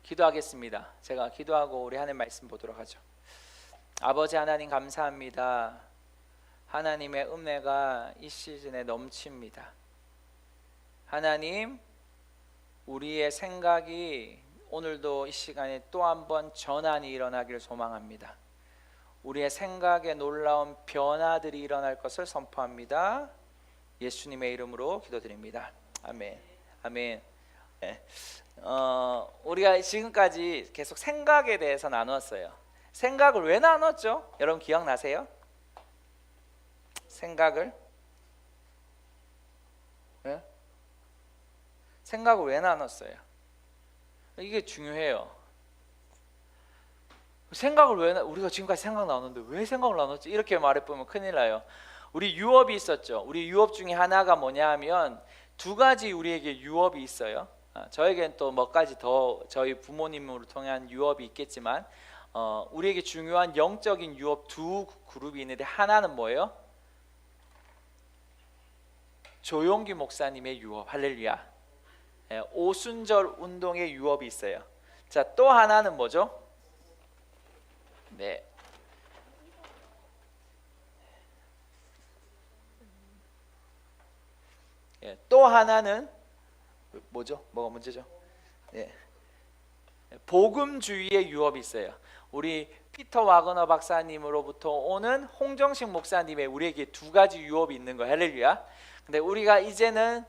기도하겠습니다. 제가 기도하고 우리 하나님 말씀 보도록 하죠. 아버지 하나님 감사합니다. 하나님의 은혜가 이 시즌에 넘칩니다. 하나님, 우리의 생각이 오늘도 이 시간에 또 한 번 전환이 일어나기를 소망합니다. 우리의 생각에 놀라운 변화들이 일어날 것을 선포합니다. 예수님의 이름으로 기도드립니다. 아멘. 아멘. 네. 우리가 지금까지 계속 생각에 대해서 나누었어요. 생각을 왜 나눴죠? 여러분 기억나세요? 생각을? 네? 생각을 왜 나눴어요? 이게 중요해요. 생각을 왜 우리가 지금까지 생각 나눴는데 왜 생각을 나눴지? 이렇게 말해보면 큰일 나요. 우리 유업이 있었죠. 우리 유업 중에 하나가 뭐냐 하면 두 가지 우리에게 유업이 있어요. 저에겐 또 몇 가지 더 저희 부모님으로 통한 유업이 있겠지만 우리에게 중요한 영적인 유업 두 그룹이 있는데 하나는 뭐예요? 조용기 목사님의 유업. 할렐루야. 오순절 운동의 유업이 있어요. 자, 또 하나는 뭐죠? 네. 또 하나는 뭐죠? 뭐가 문제죠? 네. 복음주의의 유업이 있어요. 우리 피터 와그너 박사님으로부터 오는 홍정식 목사님의 우리에게 두 가지 유업이 있는 거예요. 할렐루야. 근데 우리가 이제는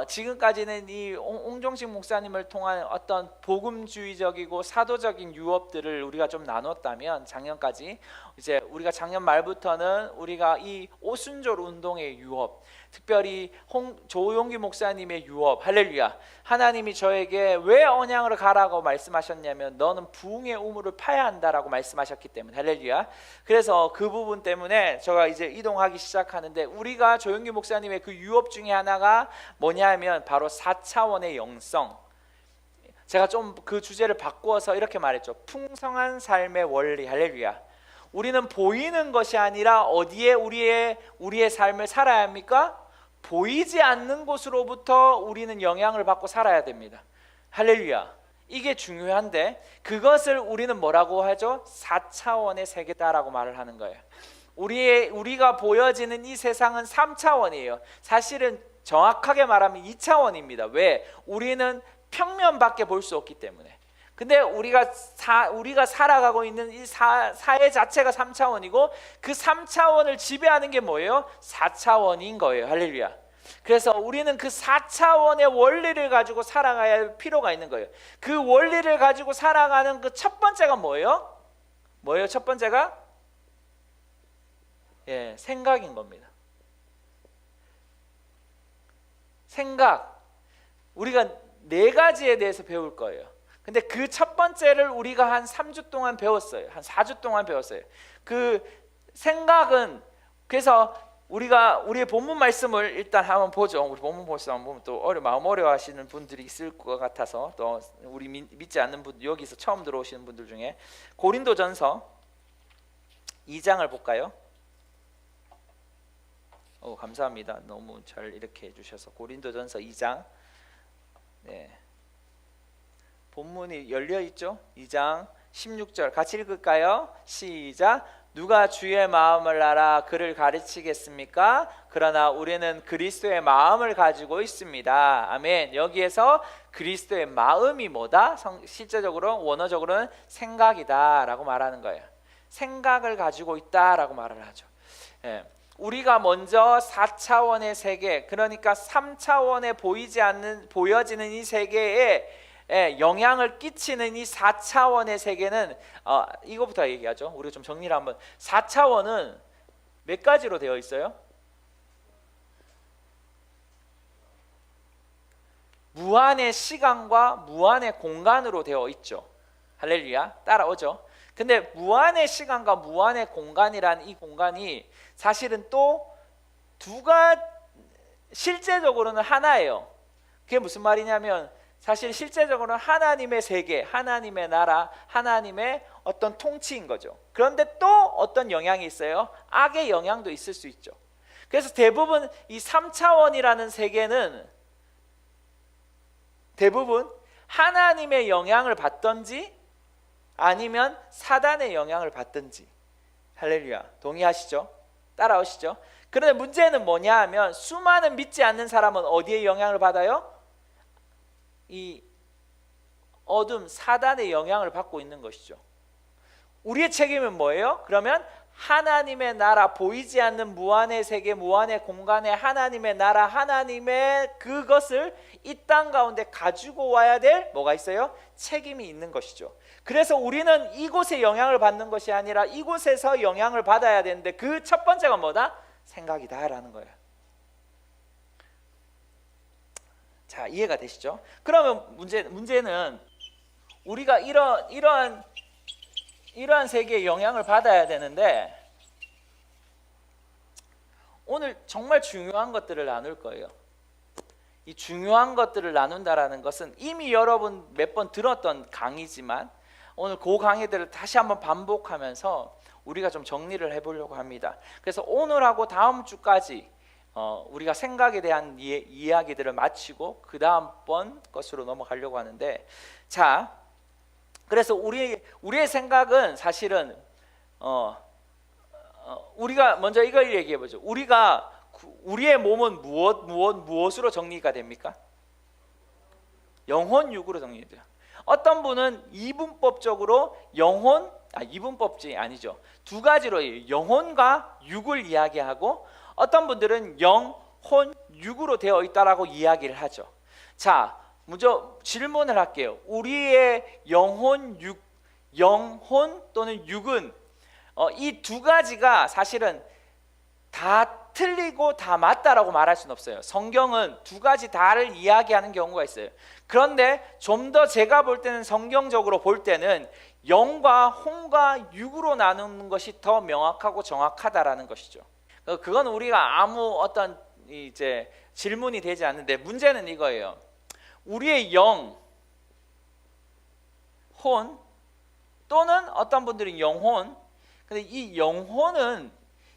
지금까지는 이 홍정식 목사님을 통한 어떤 복음주의적이고 사도적인 유업들을 우리가 좀 나눴다면, 작년까지 이제 우리가 작년 말부터는 우리가 이 오순절 운동의 유업, 특별히 조용기 목사님의 유업, 할렐루야. 하나님이 저에게 왜 언양으로 가라고 말씀하셨냐면 너는 부흥의 우물을 파야 한다라고 말씀하셨기 때문에, 할렐루야. 그래서 그 부분 때문에 제가 이제 이동하기 시작하는데, 우리가 조용기 목사님의 그 유업 중에 하나가 뭐냐 하면 바로 4차원의 영성. 제가 좀 그 주제를 바꾸어서 이렇게 말했죠. 풍성한 삶의 원리. 할렐루야. 우리는 보이는 것이 아니라 어디에 우리의 삶을 살아야 합니까? 보이지 않는 곳으로부터 우리는 영향을 받고 살아야 됩니다. 할렐루야. 이게 중요한데 그것을 우리는 뭐라고 하죠? 4차원의 세계다라고 말을 하는 거예요. 우리가 보여지는 이 세상은 3차원이에요. 사실은 정확하게 말하면 2차원입니다. 왜? 우리는 평면밖에 볼 수 없기 때문에. 근데 우리가 살아가고 있는 이 사회 자체가 3차원이고 그 3차원을 지배하는 게 뭐예요? 4차원인 거예요. 할렐루야. 그래서 우리는 그 4차원의 원리를 가지고 살아가야 할 필요가 있는 거예요. 그 원리를 가지고 살아가는 그 첫 번째가 뭐예요? 뭐예요? 첫 번째가? 생각인 겁니다. 생각. 우리가 4가지에 대해서 배울 거예요. 근데 그 첫 번째를 우리가 한 3주 동안 배웠어요. 한 4주 동안 배웠어요. 그 생각은, 그래서 우리의 본문 말씀을 일단 한번 보죠. 우리 본문 말씀 한번 보면 또 마음 어려워하시는 분들이 있을 것 같아서, 또 우리 믿지 않는 분, 여기서 처음 들어오시는 분들 중에 고린도전서 2장을 볼까요? 감사합니다. 너무 잘 이렇게 해주셔서. 고린도전서 2장. 네. 본문이 열려있죠? 2장 16절 같이 읽을까요? 시작. 누가 주의 마음을 알아 그를 가르치겠습니까? 그러나 우리는 그리스도의 마음을 가지고 있습니다. 아멘. 여기에서 그리스도의 마음이 뭐다? 실제적으로 원어적으로는 생각이다 라고 말하는 거예요. 생각을 가지고 있다 라고 말을 하죠. 우리가 먼저 4차원의 세계, 그러니까 3차원에 보여지는 이 세계에 영향을 끼치는 이 4차원의 세계는 이거부터 얘기하죠. 우리가 좀 정리를 한번. 4차원은 몇 가지로 되어 있어요? 무한의 시간과 무한의 공간으로 되어 있죠. 할렐루야. 따라오죠. 근데 무한의 시간과 무한의 공간이란 이 공간이 사실은 또 실제적으로는 하나예요. 그게 무슨 말이냐면, 사실 실제적으로는 하나님의 세계, 하나님의 나라, 하나님의 어떤 통치인 거죠. 그런데 또 어떤 영향이 있어요? 악의 영향도 있을 수 있죠. 그래서 대부분 이 3차원이라는 세계는 대부분 하나님의 영향을 받든지 아니면 사단의 영향을 받든지. 할렐루야. 동의하시죠? 따라오시죠? 그런데 문제는 뭐냐 하면 수많은 믿지 않는 사람은 어디에 영향을 받아요? 이 어둠 사단의 영향을 받고 있는 것이죠. 우리의 책임은 뭐예요? 그러면 하나님의 나라, 보이지 않는 무한의 세계, 무한의 공간에 하나님의 나라, 하나님의 그것을 이 땅 가운데 가지고 와야 될 뭐가 있어요? 책임이 있는 것이죠. 그래서 우리는 이곳에 영향을 받는 것이 아니라 이곳에서 영향을 받아야 되는데 그 첫 번째가 뭐다? 생각이다라는 거예요. 자, 이해가 되시죠? 그러면 문제는 우리가 이러한 세계에 영향을 받아야 되는데 오늘 정말 중요한 것들을 나눌 거예요. 이 중요한 것들을 나눈다라는 것은 이미 여러분 몇 번 들었던 강의지만 오늘 그 강의들을 다시 한번 반복하면서 우리가 좀 정리를 해보려고 합니다. 그래서 오늘하고 다음 주까지 우리가 생각에 대한 이야기들을 마치고 그 다음번 것으로 넘어가려고 하는데, 자, 그래서 우리의 생각은 사실은 우리가 먼저 이걸 얘기해 보죠. 우리의 몸은 무엇으로 정리가 됩니까? 영혼 육으로 정리돼요. 어떤 분은 이분법적으로 이분법지 아니죠. 두 가지로 영혼과 육을 이야기하고 어떤 분들은 영혼 육으로 되어 있다라고 이야기를 하죠. 자, 먼저 질문을 할게요. 우리의 영혼 또는 육은 이 두 가지가 사실은 다 틀리고 다 맞다라고 말할 수는 없어요. 성경은 두 가지 다를 이야기하는 경우가 있어요. 그런데 좀 더 제가 볼 때는 성경적으로 볼 때는 영과 혼과 육으로 나누는 것이 더 명확하고 정확하다라는 것이죠. 그건 우리가 아무 어떤 이제 질문이 되지 않는데 문제는 이거예요. 우리의 영, 혼 또는 어떤 분들은 영혼. 근데 이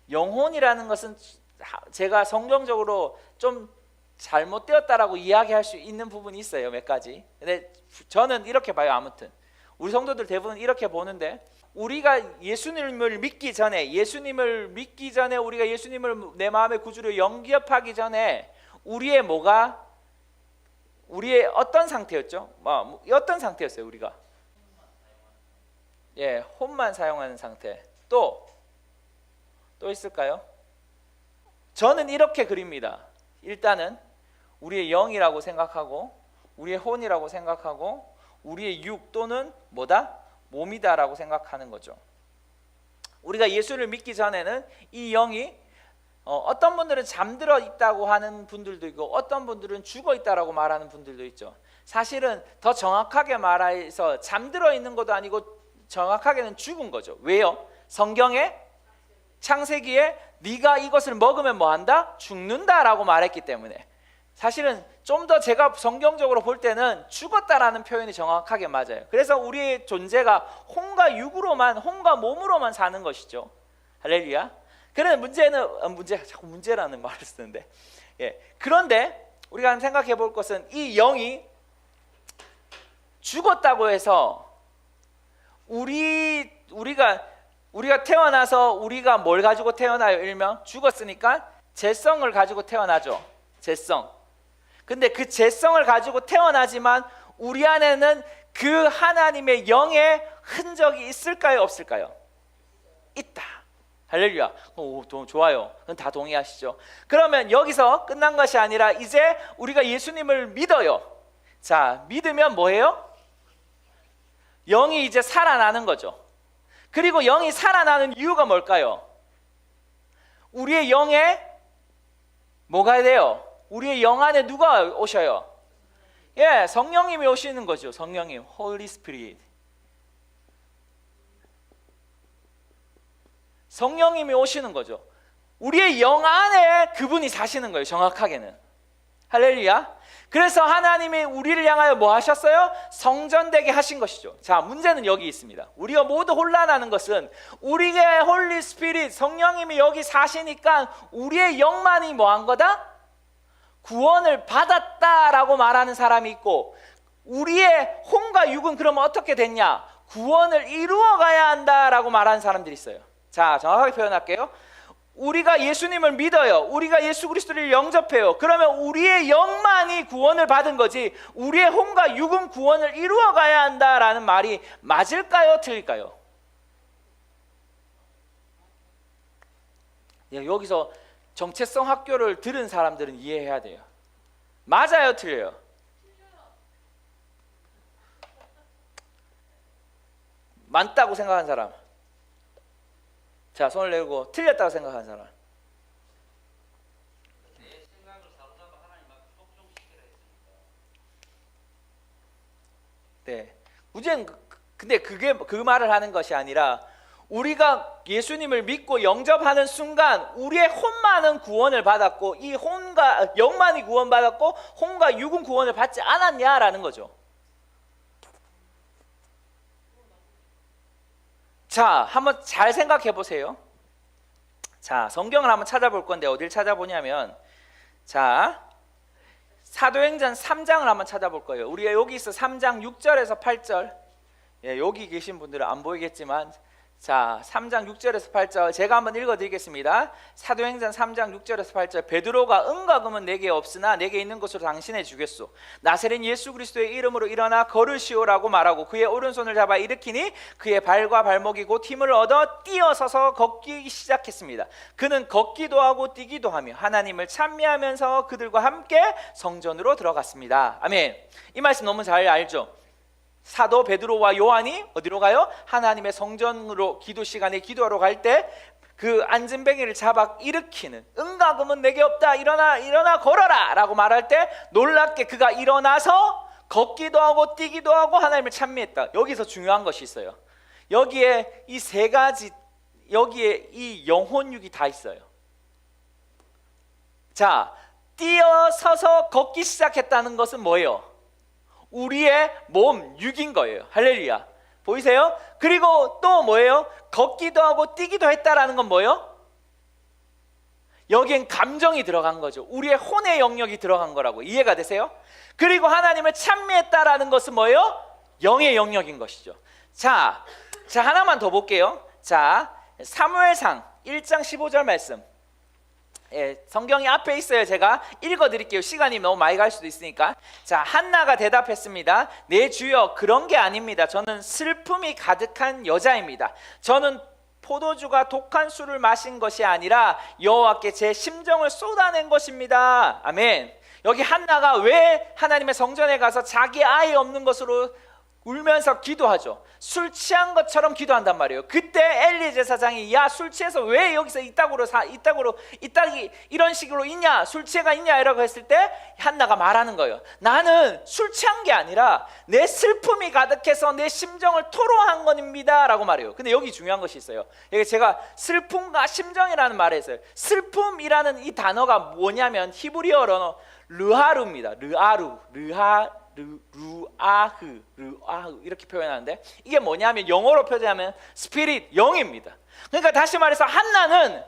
영혼이라는 것은 제가 성경적으로 좀 잘못되었다라고 이야기할 수 있는 부분이 있어요. 몇 가지. 근데 저는 이렇게 봐요. 아무튼 우리 성도들 대부분 이렇게 보는데 우리가 예수님을 믿기 전에 우리가 예수님을 내 마음의 구주로 영접하기 전에 우리의 어떤 상태였죠? 어떤 상태였어요? 우리가 혼만 사용하는 상태. 또 있을까요? 저는 이렇게 그립니다. 일단은 우리의 영이라고 생각하고 우리의 혼이라고 생각하고 우리의 육 또는 몸이다라고 생각하는 거죠. 우리가 예수를 믿기 전에는 이 영이 어떤 분들은 잠들어 있다고 하는 분들도 있고 어떤 분들은 죽어 있다라고 말하는 분들도 있죠. 사실은 더 정확하게 말해서 잠들어 있는 것도 아니고 정확하게는 죽은 거죠. 왜요? 성경에 창세기에 네가 이것을 먹으면 뭐한다? 죽는다라고 말했기 때문에 사실은 좀 더 제가 성경적으로 볼 때는 죽었다라는 표현이 정확하게 맞아요. 그래서 우리의 존재가 혼과 몸으로만 사는 것이죠. 할렐루야. 그런데 자꾸 문제라는 말을 쓰는데, 그런데 우리가 생각해 볼 것은 이 영이 죽었다고 해서 우리가 태어나서 우리가 뭘 가지고 태어나요? 일명 죽었으니까 죄성을 가지고 태어나죠. 죄성. 근데 그 죄성을 가지고 태어나지만 우리 안에는 그 하나님의 영의 흔적이 있을까요? 없을까요? 있다. 할렐루야. 좋아요. 그건 다 동의하시죠? 그러면 여기서 끝난 것이 아니라 이제 우리가 예수님을 믿어요. 자, 믿으면 뭐예요? 영이 이제 살아나는 거죠. 그리고 영이 살아나는 이유가 뭘까요? 우리의 영에 뭐가 돼요? 우리의 영 안에 누가 오셔요? 성령님이 오시는 거죠. 성령님, Holy Spirit. 성령님이 오시는 거죠. 우리의 영 안에 그분이 사시는 거예요. 정확하게는. 할렐루야. 그래서 하나님이 우리를 향하여 뭐 하셨어요? 성전되게 하신 것이죠. 자, 문제는 여기 있습니다. 우리가 모두 혼란하는 것은 우리의 홀리 스피릿, 성령님이 여기 사시니까 우리의 영만이 뭐 한 거다? 구원을 받았다라고 말하는 사람이 있고 우리의 혼과 육은 그러면 어떻게 됐냐? 구원을 이루어 가야 한다라고 말하는 사람들이 있어요. 자, 정확하게 표현할게요. 우리가 예수님을 믿어요. 우리가 예수 그리스도를 영접해요. 그러면 우리의 영만이 구원을 받은 거지 우리의 혼과 육은 구원을 이루어 가야 한다라는 말이 맞을까요? 틀릴까요? 여기서 정체성 학교를 들은 사람들은 이해해야 돼요. 맞아요? 틀려요? 맞다고 생각하는 사람? 자, 손을 내고 틀렸다고 생각하는 사람? 내 생각을 사로잡아 하나님 앞에 복종시키라 했으니까. 네. 문제는 근데 그게 그 말을 하는 것이 아니라 우리가 예수님을 믿고 영접하는 순간 우리의 혼만은 구원을 받았고 이 혼과 영만이 구원받았고 혼과 육은 구원을 받지 않았냐라는 거죠. 자, 한번 잘 생각해 보세요. 자, 성경을 한번 찾아볼 건데 어딜 찾아보냐면 자, 사도행전 3장을 한번 찾아볼 거예요. 우리가 여기 있어 3장 6절에서 8절. 예, 여기 계신 분들은 안 보이겠지만 자, 3장 6절에서 8절 제가 한번 읽어드리겠습니다. 사도행전 3장 6절에서 8절 베드로가 은과 금은 내게 없으나 내게 있는 것으로 당신에 주겠소. 나사렛 예수 그리스도의 이름으로 일어나 걸으시오라고 말하고 그의 오른손을 잡아 일으키니 그의 발과 발목이 곧 힘을 얻어 뛰어서서 걷기 시작했습니다. 그는 걷기도 하고 뛰기도 하며 하나님을 찬미하면서 그들과 함께 성전으로 들어갔습니다. 아멘. 이 말씀 너무 잘 알죠? 사도 베드로와 요한이 어디로 가요? 하나님의 성전으로 기도 시간에 기도하러 갈 때 그 안진뱅이를 잡아 일으키는 은과 금은 내게 없다 일어나 일어나 걸어라 라고 말할 때 놀랍게 그가 일어나서 걷기도 하고 뛰기도 하고 하나님을 찬미했다. 여기서 중요한 것이 있어요. 여기에 이 세 가지 여기에 이 영혼육이 다 있어요. 자, 뛰어서서 걷기 시작했다는 것은 뭐예요? 우리의 몸, 육인 거예요. 할렐루야. 보이세요? 그리고 또 뭐예요? 걷기도 하고 뛰기도 했다라는 건 뭐예요? 여기엔 감정이 들어간 거죠. 우리의 혼의 영역이 들어간 거라고. 이해가 되세요? 그리고 하나님을 찬미했다라는 것은 뭐예요? 영의 영역인 것이죠. 자, 하나만 더 볼게요. 자, 사무엘상 1장 15절 말씀. 예, 성경이 앞에 있어요. 제가 읽어드릴게요. 시간이 너무 많이 갈 수도 있으니까. 자, 한나가 대답했습니다. 네 주여, 그런 게 아닙니다. 저는 슬픔이 가득한 여자입니다. 저는 포도주가 독한 술을 마신 것이 아니라 여호와께 제 심정을 쏟아낸 것입니다. 아멘. 여기 한나가 왜 하나님의 성전에 가서 자기 아이 없는 것으로 울면서 기도하죠. 술 취한 것처럼 기도한단 말이에요. 그때 엘리 제사장이 야, 술 취해서 왜 여기서 이따구로 이런 식으로 있냐, 술 취해가 있냐 이라고 했을 때 한나가 말하는 거예요. 나는 술 취한 게 아니라 내 슬픔이 가득해서 내 심정을 토로한 겁니다 라고 말해요. 근데 여기 중요한 것이 있어요. 여기 제가 슬픔과 심정이라는 말을 했어요. 슬픔이라는 이 단어가 뭐냐면 히브리어로 르하루입니다. 르아흐 이렇게 표현하는데 이게 뭐냐면 영어로 표현하면 스피릿, 영입니다. 그러니까 다시 말해서 한나는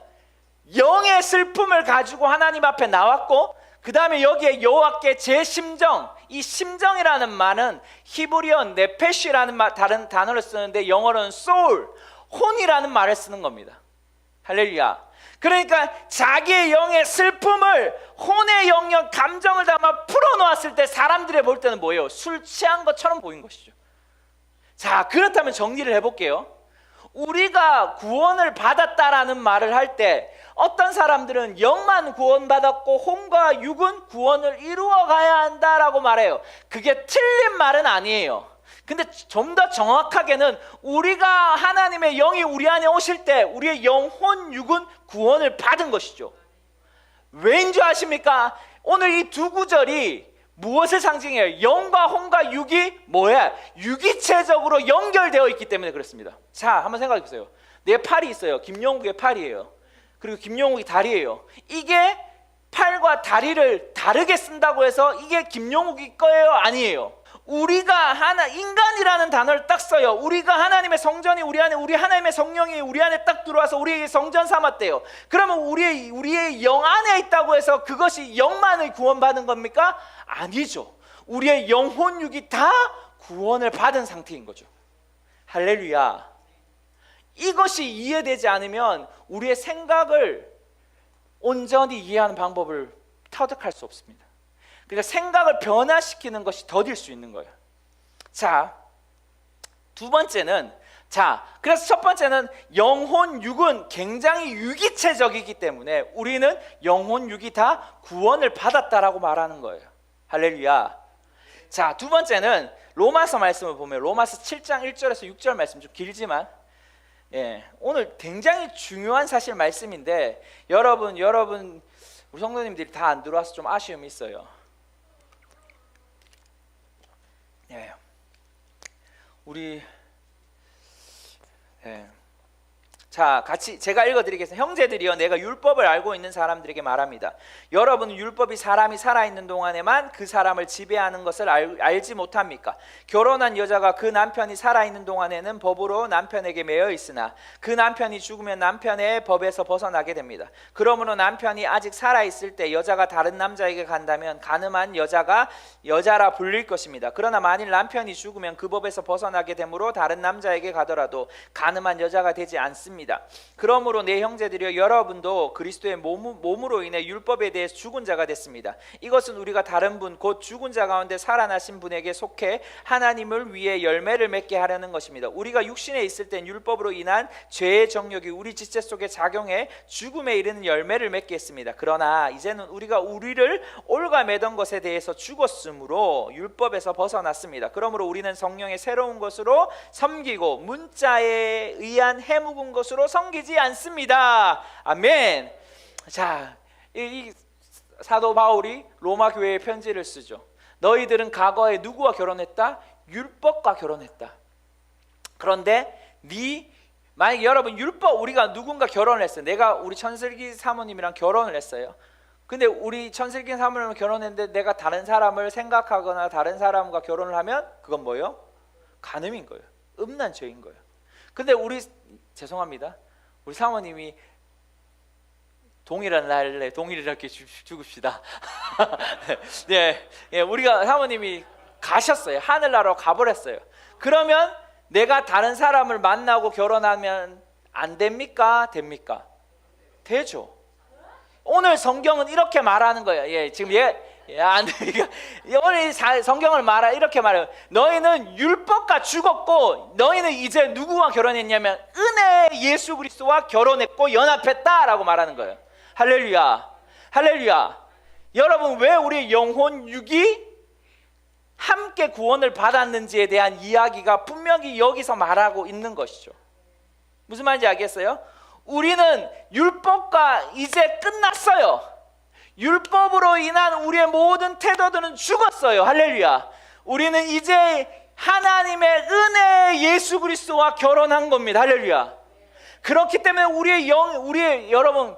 영의 슬픔을 가지고 하나님 앞에 나왔고 그 다음에 여기에 여호와께 제 심정, 이 심정이라는 말은 히브리어 네페시라는 다른 단어를 쓰는데 영어로는 soul, 혼이라는 말을 쓰는 겁니다. 할렐루야. 그러니까 자기의 영의 슬픔을 혼의 영역 감정을 담아 풀어놓았을 때 사람들이 볼 때는 뭐예요? 술 취한 것처럼 보인 것이죠. 자, 그렇다면 정리를 해볼게요. 우리가 구원을 받았다라는 말을 할 때 어떤 사람들은 영만 구원받았고 혼과 육은 구원을 이루어 가야 한다라고 말해요. 그게 틀린 말은 아니에요. 근데 좀 더 정확하게는 우리가 하나님의 영이 우리 안에 오실 때 우리의 영혼 육은 구원을 받은 것이죠. 왜인 줄 아십니까? 오늘 이 두 구절이 무엇을 상징해요? 영과 혼과 육이 뭐야? 유기체적으로 연결되어 있기 때문에 그렇습니다. 자, 한번 생각해 보세요. 내 팔이 있어요. 김용욱의 팔이에요. 그리고 김용욱이 다리예요. 이게 팔과 다리를 다르게 쓴다고 해서 이게 김용욱이 거예요? 아니에요. 우리가 인간이라는 단어를 딱 써요. 우리가 하나님의 성전이 우리 안에, 우리 하나님의 성령이 우리 안에 딱 들어와서 우리에게 성전 삼았대요. 그러면 우리의 영 안에 있다고 해서 그것이 영만을 구원받은 겁니까? 아니죠. 우리의 영혼 육이 다 구원을 받은 상태인 거죠. 할렐루야. 이것이 이해되지 않으면 우리의 생각을 온전히 이해하는 방법을 터득할 수 없습니다. 그러니까 생각을 변화시키는 것이 더딜 수 있는 거예요. 자, 두 번째는, 그래서 첫 번째는 영혼 육은 굉장히 유기체적이기 때문에 우리는 영혼 육이 다 구원을 받았다라고 말하는 거예요. 할렐루야. 자, 두 번째는 로마서 말씀을 보면 로마서 7장 1절에서 6절 말씀, 좀 길지만 오늘 굉장히 중요한 사실 말씀인데 여러분 우리 성도님들이 다 안 들어와서 좀 아쉬움이 있어요. 자, 같이 제가 읽어드리겠습니다. 형제들이여, 내가 율법을 알고 있는 사람들에게 말합니다. 여러분은 율법이 사람이 살아있는 동안에만 그 사람을 지배하는 것을 알지 못합니까? 결혼한 여자가 그 남편이 살아있는 동안에는 법으로 남편에게 매여 있으나 그 남편이 죽으면 남편의 법에서 벗어나게 됩니다. 그러므로 남편이 아직 살아있을 때 여자가 다른 남자에게 간다면 간음한 여자가 여자라 불릴 것입니다. 그러나 만일 남편이 죽으면 그 법에서 벗어나게 되므로 다른 남자에게 가더라도 간음한 여자가 되지 않습니다. 그러므로 내 형제들이여, 여러분도 그리스도의 몸으로 인해 율법에 대해 죽은 자가 됐습니다. 이것은 우리가 다른 분 곧 죽은 자 가운데 살아나신 분에게 속해 하나님을 위해 열매를 맺게 하려는 것입니다. 우리가 육신에 있을 땐 율법으로 인한 죄의 정욕이 우리 지체 속에 작용해 죽음에 이르는 열매를 맺게 했습니다. 그러나 이제는 우리가 우리를 올가매던 것에 대해서 죽었으므로 율법에서 벗어났습니다. 그러므로 우리는 성령의 새로운 것으로 섬기고 문자에 의한 해묵은 것으로 섬기지 않습니다. 아멘. 자, 이 사도 바울이 로마 교회에 편지를 쓰죠. 너희들은 과거에 누구와 결혼했다? 율법과 결혼했다. 그런데 만약에 여러분 우리가 누군가 결혼을 했어요. 내가 우리 천슬기 사모님이랑 결혼을 했어요. 근데 우리 천슬기 사모님이랑 결혼했는데 내가 다른 사람을 생각하거나 다른 사람과 결혼을 하면 그건 뭐예요? 간음인 거예요. 음란 죄인 거예요. 근데 죄송합니다. 우리 사모님이 동일한 날에 동일을 이렇게 죽읍시다. 우리가 사모님이 가셨어요. 하늘나라로 가버렸어요. 그러면 내가 다른 사람을 만나고 결혼하면 안 됩니까? 됩니까? 되죠. 오늘 성경은 이렇게 말하는 거예요. 지금 안 됩니까? 오늘 성경을 이렇게 말해요. 너희는 율법과 죽었고 너희는 이제 누구와 결혼했냐면 은혜의 예수 그리스도와 결혼했고 연합했다라고 말하는 거예요. 할렐루야. 할렐루야. 여러분, 왜 우리 영혼 육이 함께 구원을 받았는지에 대한 이야기가 분명히 여기서 말하고 있는 것이죠. 무슨 말인지 알겠어요? 우리는 율법과 이제 끝났어요. 율법으로 인한 우리의 모든 태도들은 죽었어요. 할렐루야. 우리는 이제 하나님의 은혜의 예수 그리스도와 결혼한 겁니다. 할렐루야. 그렇기 때문에 우리의 여러분,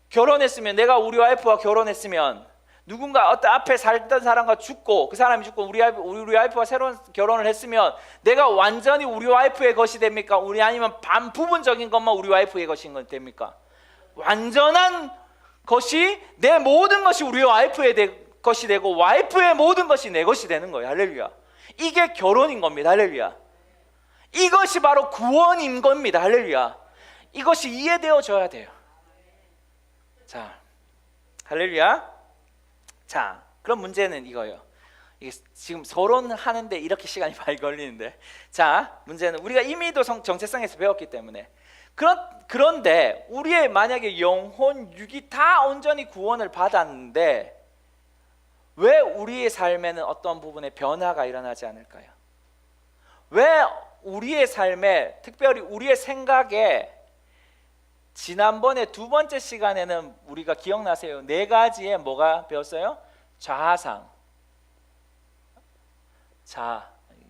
결혼했으면, 내가 우리 와이프와 결혼했으면 누군가 어떤 앞에 살던 사람과 죽고 그 사람이 죽고 우리 와이프와 새로운 결혼을 했으면 내가 완전히 우리 와이프의 것이 됩니까? 아니면 부분적인 것만 우리 와이프의 것인 건 됩니까? 완전한 것이, 내 모든 것이 우리 와이프의 것이 되고 와이프의 모든 것이 내 것이 되는 거예요. 할렐루야. 이게 결혼인 겁니다. 할렐루야. 이것이 바로 구원인 겁니다. 할렐루야. 이것이 이해되어져야 돼요. 자, 할렐루야. 자, 그럼 문제는 이거예요. 이게 지금 서론하는데 이렇게 시간이 많이 걸리는데, 자, 문제는 우리가 이미도 정체성에서 배웠기 때문에, 그런데 우리의 만약에 영혼 육이 다 온전히 구원을 받았는데 왜 우리의 삶에는 어떤 부분에 변화가 일어나지 않을까요? 왜 우리의 삶에, 특별히 우리의 생각에, 지난번에 두 번째 시간에는 우리가 기억나세요? 4가지의 뭐가 배웠어요? 좌상.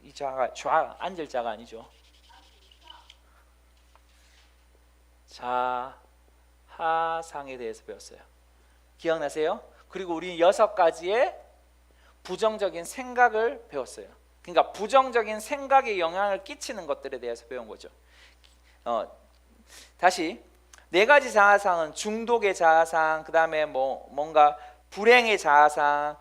이 앉을 자가 아니죠. 자하상에 대해서 배웠어요. 기억나세요? 그리고 우리 6가지의 부정적인 생각을 배웠어요. 그러니까 부정적인 생각에 영향을 끼치는 것들에 대해서 배운 거죠. 다시 4가지 자아상은 중독의 자아상, 그 다음에 뭔가 불행의 자아상,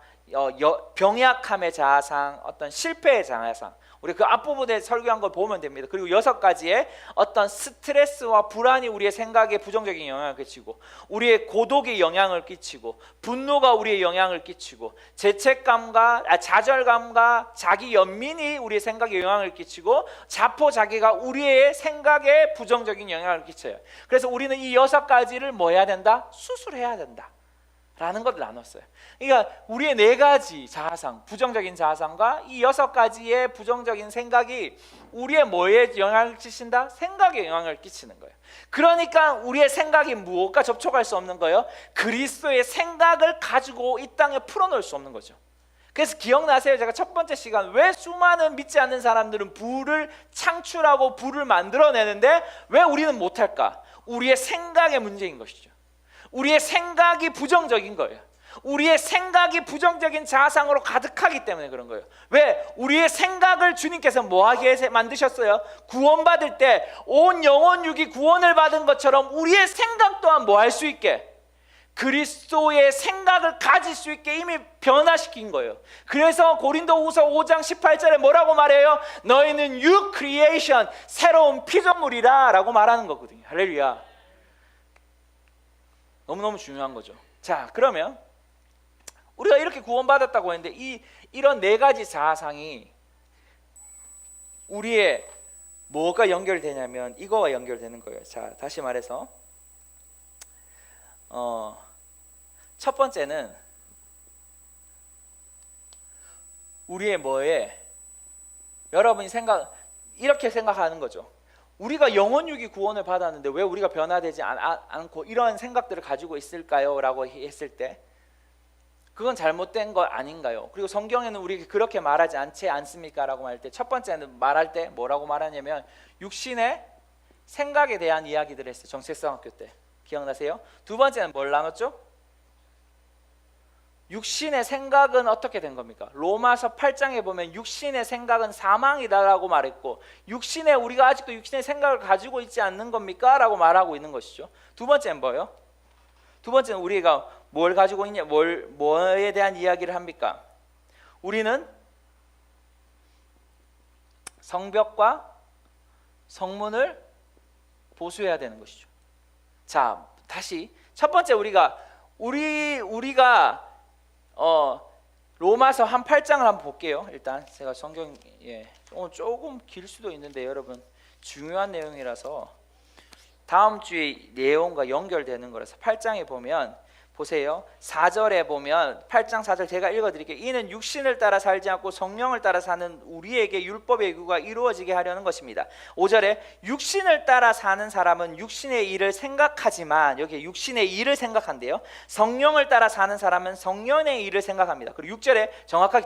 병약함의 자아상, 어떤 실패의 자아상, 우리 그 앞부분에 설교한 걸 보면 됩니다. 그리고 6가지의 어떤 스트레스와 불안이 우리의 생각에 부정적인 영향을 끼치고, 우리의 고독에 영향을 끼치고, 분노가 우리의 영향을 끼치고, 좌절감과 자기 연민이 우리의 생각에 영향을 끼치고, 자포자기가 우리의 생각에 부정적인 영향을 끼쳐요. 그래서 우리는 이 6가지를 뭐 해야 된다? 수술해야 된다 라는 것을 나눴어요. 그러니까 우리의 4가지 자아상, 부정적인 자아상과 이 6가지의 부정적인 생각이 우리의 뭐에 영향을 끼친다? 생각에 영향을 끼치는 거예요. 그러니까 우리의 생각이 무엇과 접촉할 수 없는 거예요? 그리스도의 생각을 가지고 이 땅에 풀어놓을 수 없는 거죠. 그래서 기억나세요? 제가 첫 번째 시간 왜 수많은 믿지 않는 사람들은 부를 창출하고 부를 만들어내는데 왜 우리는 못할까? 우리의 생각의 문제인 것이죠. 우리의 생각이 부정적인 거예요. 우리의 생각이 부정적인 자아상으로 가득하기 때문에 그런 거예요. 왜? 우리의 생각을 주님께서 뭐하게 만드셨어요? 구원받을 때 온 영혼 육이 구원을 받은 것처럼 우리의 생각 또한 뭐 할 수 있게? 그리스도의 생각을 가질 수 있게 이미 변화시킨 거예요. 그래서 고린도후서 5장 18절에 뭐라고 말해요? 너희는 new creation, 새로운 피조물이라 라고 말하는 거거든요. 할렐루야. 너무너무 중요한 거죠. 자, 그러면 우리가 이렇게 구원받았다고 했는데 이런 4가지 자아상이 우리의 뭐가 연결되냐면 이거와 연결되는 거예요. 자, 다시 말해서 첫 번째는 우리의 뭐에 여러분이 이렇게 생각하는 거죠. 우리가 영혼육이 구원을 받았는데 왜 우리가 변화되지 않고 이런 생각들을 가지고 있을까요? 라고 했을 때 그건 잘못된 거 아닌가요? 그리고 성경에는 우리에게 그렇게 말하지 않지 않습니까? 라고 말할 때 첫 번째는 말할 때 뭐라고 말하냐면 육신의 생각에 대한 이야기들을 했어요. 정체성학교 때 기억나세요? 두 번째는 뭘 나눴죠? 육신의 생각은 어떻게 된 겁니까? 로마서 8장에 보면 육신의 생각은 사망이다라고 말했고, 우리가 아직도 육신의 생각을 가지고 있지 않는 겁니까? 라고 말하고 있는 것이죠. 두 번째는 뭐예요? 두 번째는 우리가 뭘 가지고 있냐, 뭐에 대한 이야기를 합니까? 우리는 성벽과 성문을 보수해야 되는 것이죠. 자, 다시 첫 번째 우리가 로마서 한 8장을 한번 볼게요. 일단 제가 성경 오늘 조금 길 수도 있는데 여러분 중요한 내용이라서 다음 주의 내용과 연결되는 거라서 8장에 보면 보세요. 4절에 보면 8장 4절 제가 읽어드릴게요. 이는 육신을 따라 살지 않고 성령을 따라 사는 우리에게 율법의 의구가 이루어지게 하려는 것입니다. 5절에 육신을 따라 사는 사람은 육신의 일을 생각하지만, 여기 육신의 일을 생각한대요. 성령을 따라 사는 사람은 성령의 일을 생각합니다. 그리고 6절에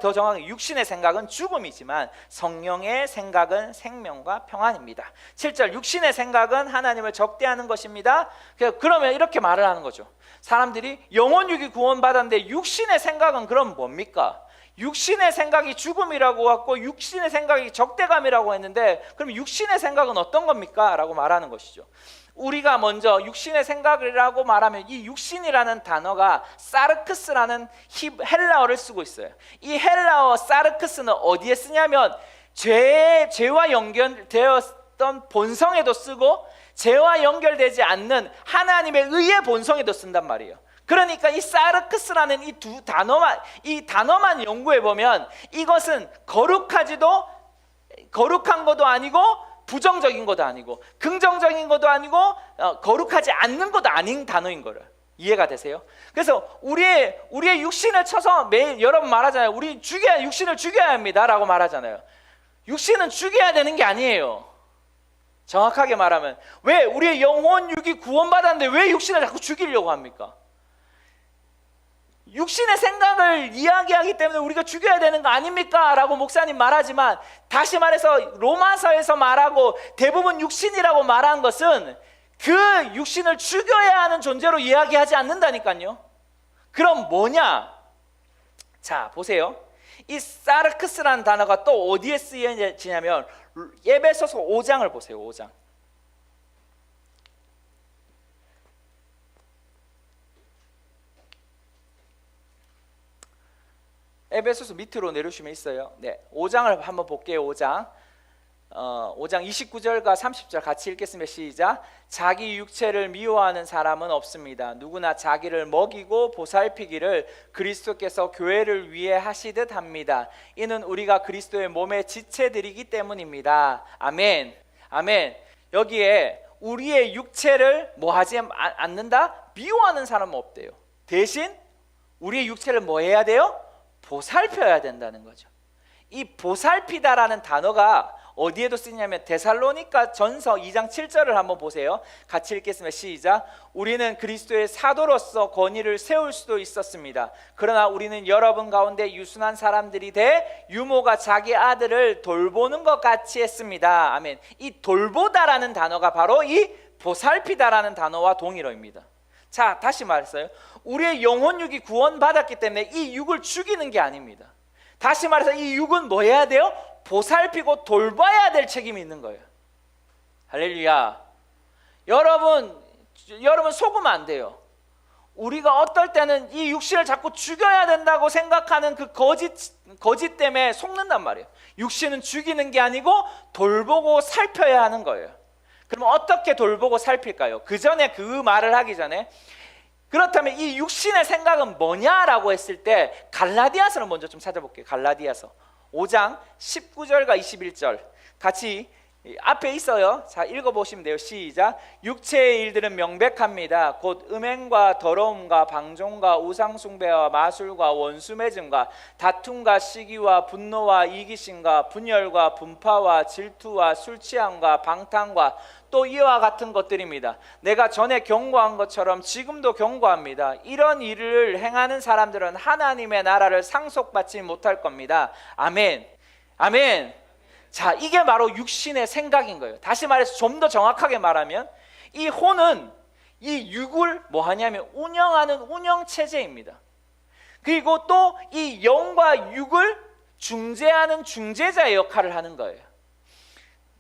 더 정확하게 육신의 생각은 죽음이지만 성령의 생각은 생명과 평안입니다. 7절 육신의 생각은 하나님을 적대하는 것입니다. 그러면 이렇게 말을 하는 거죠. 사람들이 영혼육이 구원받았는데 육신의 생각은 그럼 뭡니까? 육신의 생각이 죽음이라고 했고 육신의 생각이 적대감이라고 했는데 그럼 육신의 생각은 어떤 겁니까? 라고 말하는 것이죠. 우리가 먼저 육신의 생각이라고 말하면 이 육신이라는 단어가 사르크스라는 헬라어를 쓰고 있어요. 이 헬라어 사르크스는 어디에 쓰냐면 죄와 연결되었던 본성에도 쓰고 죄와 연결되지 않는 하나님의 의의 본성에도 쓴단 말이에요. 그러니까 이 사르크스라는 이 단어만 연구해 보면 이것은 거룩한 것도 아니고 부정적인 것도 아니고 긍정적인 것도 아니고 거룩하지 않는 것도 아닌 단어인 거를 이해가 되세요? 그래서 우리의 육신을 쳐서 매일 여러분 말하잖아요. 육신을 죽여야 합니다라고 말하잖아요. 육신은 죽여야 되는 게 아니에요. 정확하게 말하면 왜 우리의 영혼 육이 구원받았는데 왜 육신을 자꾸 죽이려고 합니까? 육신의 생각을 이야기하기 때문에 우리가 죽여야 되는 거 아닙니까? 라고 목사님 말하지만 다시 말해서 로마서에서 말하고 대부분 육신이라고 말한 것은 그 육신을 죽여야 하는 존재로 이야기하지 않는다니까요. 그럼 뭐냐? 자, 보세요. 이 사르크스라는 단어가 또 어디에 쓰여지냐면 에베소서 5장을 보세요. 5장. 에베소서 밑으로 내려주시면 있어요. 네, 5장을 한번 볼게요. 5장 29절과 30절 같이 읽겠습니다. 시작. 자기 육체를 미워하는 사람은 없습니다. 누구나 자기를 먹이고 보살피기를 그리스도께서 교회를 위해 하시듯 합니다. 이는 우리가 그리스도의 몸의 지체들이기 때문입니다. 아멘. 아멘. 여기에 우리의 육체를 뭐 하지 않는다? 미워하는 사람은 없대요. 대신 우리의 육체를 뭐 해야 돼요? 보살펴야 된다는 거죠. 이 보살피다라는 단어가 어디에도 쓰냐면 데살로니가 전서 2장 7절을 한번 보세요. 같이 읽겠습니다. 시작. 우리는 그리스도의 사도로서 권위를 세울 수도 있었습니다. 그러나 우리는 여러분 가운데 유순한 사람들이 돼 유모가 자기 아들을 돌보는 것 같이 했습니다. 아멘. 이 돌보다라는 단어가 바로 이 보살피다라는 단어와 동일어입니다. 자, 다시 말했어요. 우리의 영혼육이 구원받았기 때문에 이 육을 죽이는 게 아닙니다. 다시 말해서 이 육은 뭐 해야 돼요? 보살피고 돌봐야 될 책임이 있는 거예요. 할렐루야. 여러분 속으면 안 돼요. 우리가 어떨 때는 이 육신을 자꾸 죽여야 된다고 생각하는 그 거짓 때문에 속는단 말이에요. 육신은 죽이는 게 아니고 돌보고 살펴야 하는 거예요. 그럼 어떻게 돌보고 살필까요? 그 전에 그 말을 하기 전에, 그렇다면 이 육신의 생각은 뭐냐라고 했을 때 갈라디아서를 먼저 좀 찾아볼게요. 갈라디아서 5장 19절과 21절 같이 앞에 있어요. 자, 읽어보시면 돼요. 시작. 육체의 일들은 명백합니다. 곧 음행과 더러움과 방종과 우상숭배와 마술과 원수매증과 다툼과 시기와 분노와 이기심과 분열과 분파와 질투와 술취함과 방탕과 또 이와 같은 것들입니다. 내가 전에 경고한 것처럼 지금도 경고합니다. 이런 일을 행하는 사람들은 하나님의 나라를 상속받지 못할 겁니다. 아멘. 아멘. 자, 이게 바로 육신의 생각인 거예요. 다시 말해서 좀 더 정확하게 말하면 이 혼은 이 육을 뭐 하냐면 운영하는 운영체제입니다. 그리고 또 이 영과 육을 중재하는 중재자의 역할을 하는 거예요.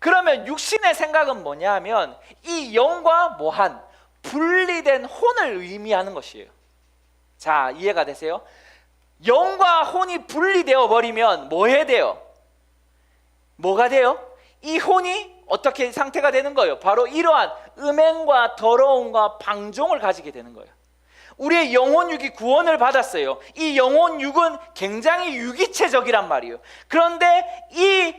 그러면 육신의 생각은 뭐냐 하면 이 영과 뭐한 분리된 혼을 의미하는 것이에요. 자, 이해가 되세요? 영과 혼이 분리되어 버리면 뭐 해야 돼요? 뭐가 돼요? 이 혼이 어떻게 상태가 되는 거예요? 바로 이러한 음행과 더러움과 방종을 가지게 되는 거예요. 우리의 영혼육이 구원을 받았어요. 이 영혼육은 굉장히 유기체적이란 말이에요. 그런데 이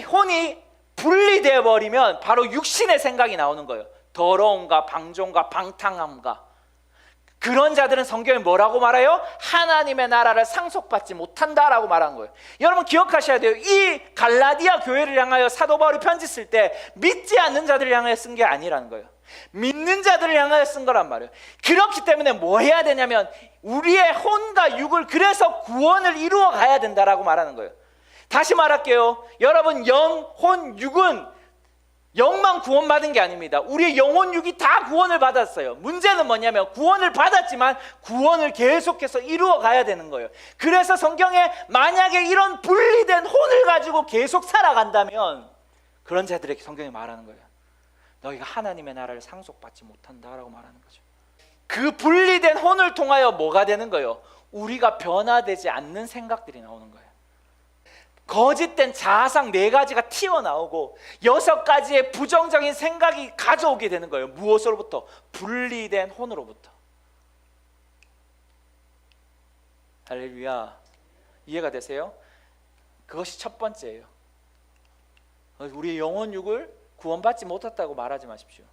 혼이 분리되어 버리면 바로 육신의 생각이 나오는 거예요. 더러움과 방종과 방탕함과. 그런 자들은 성경에 뭐라고 말해요? 하나님의 나라를 상속받지 못한다라고 말한 거예요. 여러분 기억하셔야 돼요. 이 갈라디아 교회를 향하여 사도 바울이 편지 쓸 때 믿지 않는 자들을 향하여 쓴 게 아니라는 거예요. 믿는 자들을 향하여 쓴 거란 말이에요. 그렇기 때문에 뭐 해야 되냐면 우리의 혼과 육을 그래서 구원을 이루어 가야 된다라고 말하는 거예요. 다시 말할게요. 여러분 영, 혼, 육은 영만 구원받은 게 아닙니다. 우리의 영혼 육이 다 구원을 받았어요. 문제는 뭐냐면 구원을 받았지만 구원을 계속해서 이루어 가야 되는 거예요. 그래서 성경에 만약에 이런 분리된 혼을 가지고 계속 살아간다면 그런 자들에게 성경이 말하는 거예요. 너희가 하나님의 나라를 상속받지 못한다라고 말하는 거죠. 그 분리된 혼을 통하여 뭐가 되는 거예요? 우리가 변화되지 않는 생각들이 나오는 거예요. 거짓된 자아상 4가지가 튀어나오고 6가지의 부정적인 생각이 가져오게 되는 거예요. 무엇으로부터? 분리된 혼으로부터. 할렐루야. 이해가 되세요? 그것이 첫 번째예요. 우리의 영혼육을 구원받지 못했다고 말하지 마십시오.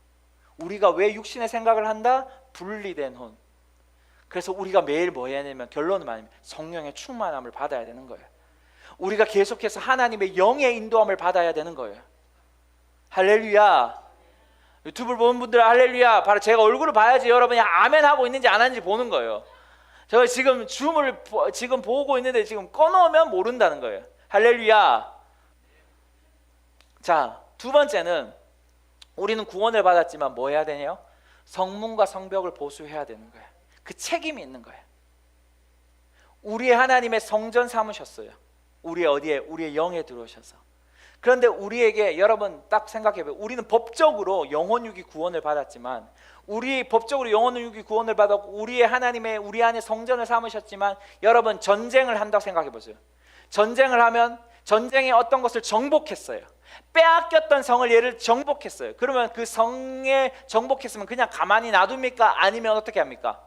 우리가 왜 육신의 생각을 한다? 분리된 혼. 그래서 우리가 매일 뭐 해야 되냐면 결론은 뭐냐면 성령의 충만함을 받아야 되는 거예요. 우리가 계속해서 하나님의 영의 인도함을 받아야 되는 거예요. 할렐루야. 유튜브를 보는 분들 할렐루야. 바로 제가 얼굴을 봐야지 여러분이 아멘 하고 있는지 안 하는지 보는 거예요. 제가 지금 줌을 지금 보고 있는데 지금 꺼놓으면 모른다는 거예요. 할렐루야. 자, 두 번째는 우리는 구원을 받았지만 뭐 해야 되냐? 성문과 성벽을 보수해야 되는 거예요. 그 책임이 있는 거예요. 우리의 하나님의 성전 삼으셨어요. 우리의 어디에? 우리의 영에 들어오셔서. 그런데 우리에게 여러분 딱 생각해봐요. 우리는 법적으로 영혼육이 구원을 받았지만, 우리 법적으로 영혼육이 구원을 받았고 우리의 하나님의 우리 안에 성전을 삼으셨지만, 여러분 전쟁을 한다고 생각해보세요. 전쟁을 하면 전쟁에 어떤 것을 정복했어요. 빼앗겼던 성을 얘를 정복했어요. 그러면 그 성에 정복했으면 그냥 가만히 놔둡니까? 아니면 어떻게 합니까?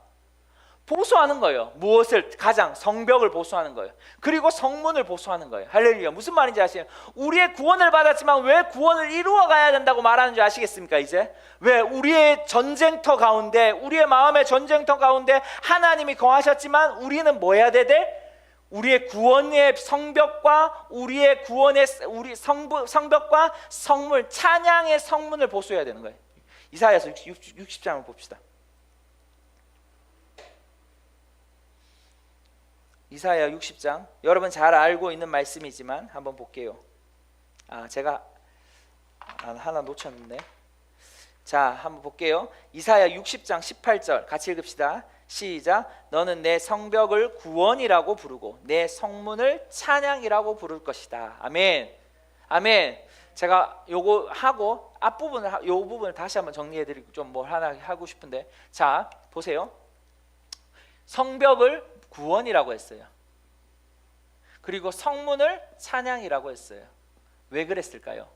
보수하는 거예요. 무엇을? 가장 성벽을 보수하는 거예요. 그리고 성문을 보수하는 거예요. 할렐루야. 무슨 말인지 아시죠? 우리의 구원을 받았지만 왜 구원을 이루어 가야 된다고 말하는지 아시겠습니까? 이제 왜? 우리의 전쟁터 가운데, 우리의 마음의 전쟁터 가운데 하나님이 거하셨지만 우리는 뭐 해야 되대? 우리의 구원의 성벽과 우리의 구원의 우리 성벽과 성문, 찬양의 성문을 보수해야 되는 거예요. 이사야서 60장을 봅시다. 이사야 60장, 여러분 잘 알고 있는 말씀이지만 한번 볼게요. 제가 하나 놓쳤는데. 자, 한번 볼게요. 이사야 60장 18절 같이 읽읍시다. 시작. 너는 내 성벽을 구원이라고 부르고 내 성문을 찬양이라고 부를 것이다. 아멘. 아멘. 제가 요거 하고 앞부분을 요 부분을 다시 한번 정리해 드리고 좀 뭘 하나 하고 싶은데, 자, 보세요. 성벽을 구원이라고 했어요. 그리고 성문을 찬양이라고 했어요. 왜 그랬을까요?